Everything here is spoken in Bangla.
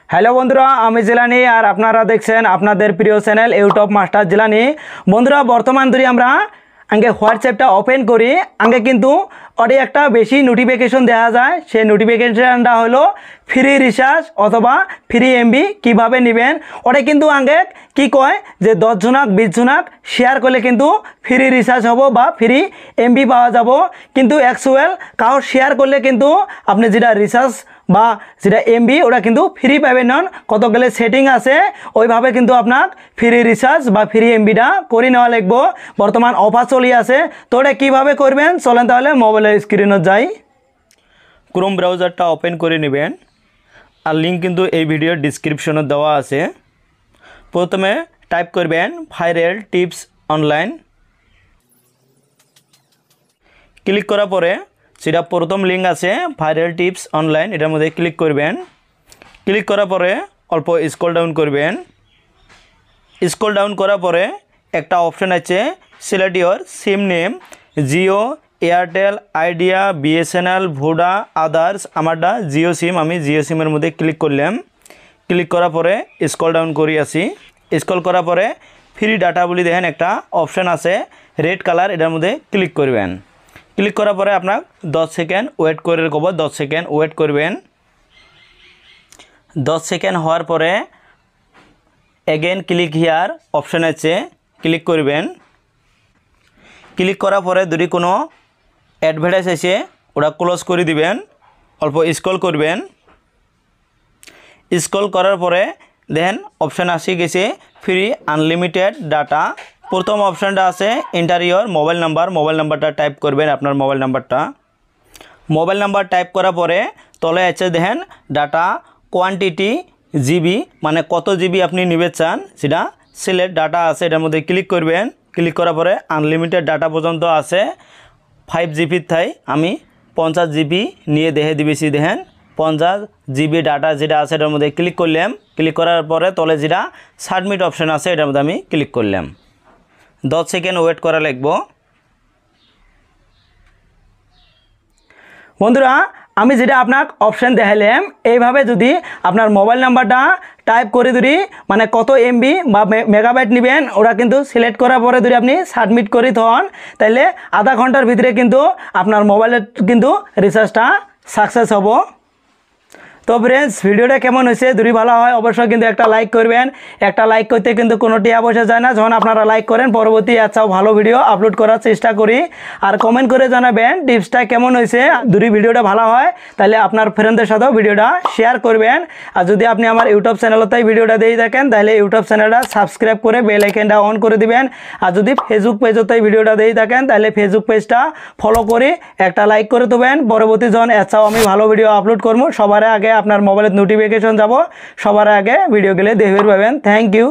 হ্যালো বন্ধুরা, আমি জিলানি আর আপনারা দেখছেন আপনাদের প্রিয় চ্যানেল ইউটিউব মাস্টার জিলানি। বন্ধুরা, বর্তমান ধরে আমরা আগে হোয়াটসঅ্যাপটা ওপেন করি, আগে কিন্তু ওটা একটা বেশি নোটিফিকেশন দেখা যায়। সেই নোটিফিকেশনটা হলো ফ্রি রিচার্জ অথবা ফ্রি এমবি কীভাবে নেবেন। ওটা কিন্তু আগে কি কয় যে 10 জনাক 20 জনাক শেয়ার করলে কিন্তু ফ্রি রিচার্জ হবো বা ফ্রি এমবি পাওয়া যাব, কিন্তু অ্যাকচুয়াল কাউ শেয়ার করলে কিন্তু আপনি যেটা রিচার্জ বা যেটা এমবি ওটা কিন্তু ফ্রি পাবেন নন। কতগুলো সেটিং আছে, ওইভাবে কিন্তু আপনার ফ্রি রিচার্জ বা ফ্রি এমবিটা করে নেওয়া লাগবো। বর্তমান অফার চলি আছে, তো ওটা কীভাবে করবেন চলেন তাহলে মোবাইলের স্ক্রিনে যাই। ক্রোম ব্রাউজারটা ওপেন করে নেবেন, আর লিঙ্ক কিন্তু এই ভিডিওর ডিসক্রিপশনে দেওয়া আছে। প্রথমে টাইপ করবেন ভাইরাল টিপস অনলাইন। ক্লিক করার পরে সেটা প্রথম লিঙ্ক আছে ভাইরাল টিপস অনলাইন, এটার মধ্যে ক্লিক করবেন। ক্লিক করার পরে অল্প স্ক্রল ডাউন করবেন। স্ক্রল ডাউন করার পরে একটা অপশন আছে select your SIM name, Jio, Airtel, idea, BSNL, Voda, others. আমারটা জিও সিম, আমি জিও সিমের মধ্যে ক্লিক করলাম। ক্লিক করার পরে স্ক্রল ডাউন করে আসি। স্ক্রল করার পরে ফ্রি ডাটা বলে দেখেন একটা অপশন আছে রেড কালার, এটার মধ্যে ক্লিক করবেন। ক্লিক করার পরে আপনার 10 সেকেন্ড ওয়েট করে রাখব। 10 সেকেন্ড ওয়েট করবেন। 10 সেকেন্ড হওয়ার পরে এগেন ক্লিক হিয়ার অপশন আছে, ক্লিক করবেন। ক্লিক করার পরে যদি কোনো অ্যাডভার্টাইজ এসে ওটা ক্লোজ করে দিবেন। অল্প স্ক্রল করবেন। স্ক্রল করার পরে দেখেন অপশান আসি গেছে ফ্রি আনলিমিটেড ডাটা। প্রথম অপশানটা আছে enter your mobile number. Mobile নাম্বারটা টাইপ করবেন, আপনার মোবাইল নাম্বারটা। মোবাইল নাম্বার টাইপ করার পরে তলে আছে দেখেন ডাটা কোয়ান্টিটি জিবি, মানে কত জিবি আপনি নিতে চান সেটা সিলেক্ট ডাটা আছে, এটার মধ্যে ক্লিক করবেন। ক্লিক করার পরে আনলিমিটেড ডাটা পর্যন্ত আছে 5 জিবির থাই আমি 50 জিবি নিয়ে দেখে দিবেছি। দেখেন 50 জিবি ডাটা যেটা আছে এটার মধ্যে ক্লিক করলাম। ক্লিক করার পরে তলে যেটা সাবমিট অপশান আছে এটার মধ্যে আমি ক্লিক করলাম। 10 সেকেন্ড ওয়েট করা লাগবো। বন্ধুরা, আমি যেটা আপনার অপশান দেখালাম এইভাবে যদি আপনার মোবাইল নাম্বারটা টাইপ করে যদি মানে কত এমবি বা মেগাবাইট নেবেন ওরা কিন্তু সিলেক্ট করার পরে যদি আপনি সাবমিট করে থন, তাহলে আধা ঘন্টার ভিতরে কিন্তু আপনার মোবাইলের কিন্তু রিচার্জটা সাকসেস হবো। তো ফ্রেন্ডস, ভিডিওটা কেমন হয়েছে যদি ভালো হয় অবশ্যই কিন্তু একটা লাইক করবেন। একটা লাইক করতে কিন্তু কোনো টিয়া পয়সা যায় না। যখন আপনারা লাইক করেন পরবর্তী আচ্ছা ভালো ভিডিও আপলোড করার চেষ্টা করি। আর কমেন্ট করে জানাবেন টিপসটা কেমন হয়েছে। যদি ভিডিওটা ভালো হয় তাহলে আপনার ফ্রেন্ডদের সাথেও ভিডিওটা শেয়ার করবেন। আর যদি আপনি আমার ইউটিউব চ্যানেলতেই ভিডিওটা দিয়ে থাকেন তাহলে ইউটিউব চ্যানেলটা সাবস্ক্রাইব করে বেল আইকনটা অন করে দিবেন। আর যদি ফেসবুক পেজতেই ভিডিওটা দিয়ে থাকেন তাহলে ফেসবুক পেজটা ফলো করে একটা লাইক করে দেবেন। পরবর্তী যখন আচ্ছাও আমি ভালো ভিডিও আপলোড করবো সবার আগে আপনার মোবাইলের নোটিফিকেশন যাব, সবার আগে ভিডিওগুলো দেখতে পাবেন। Thank you.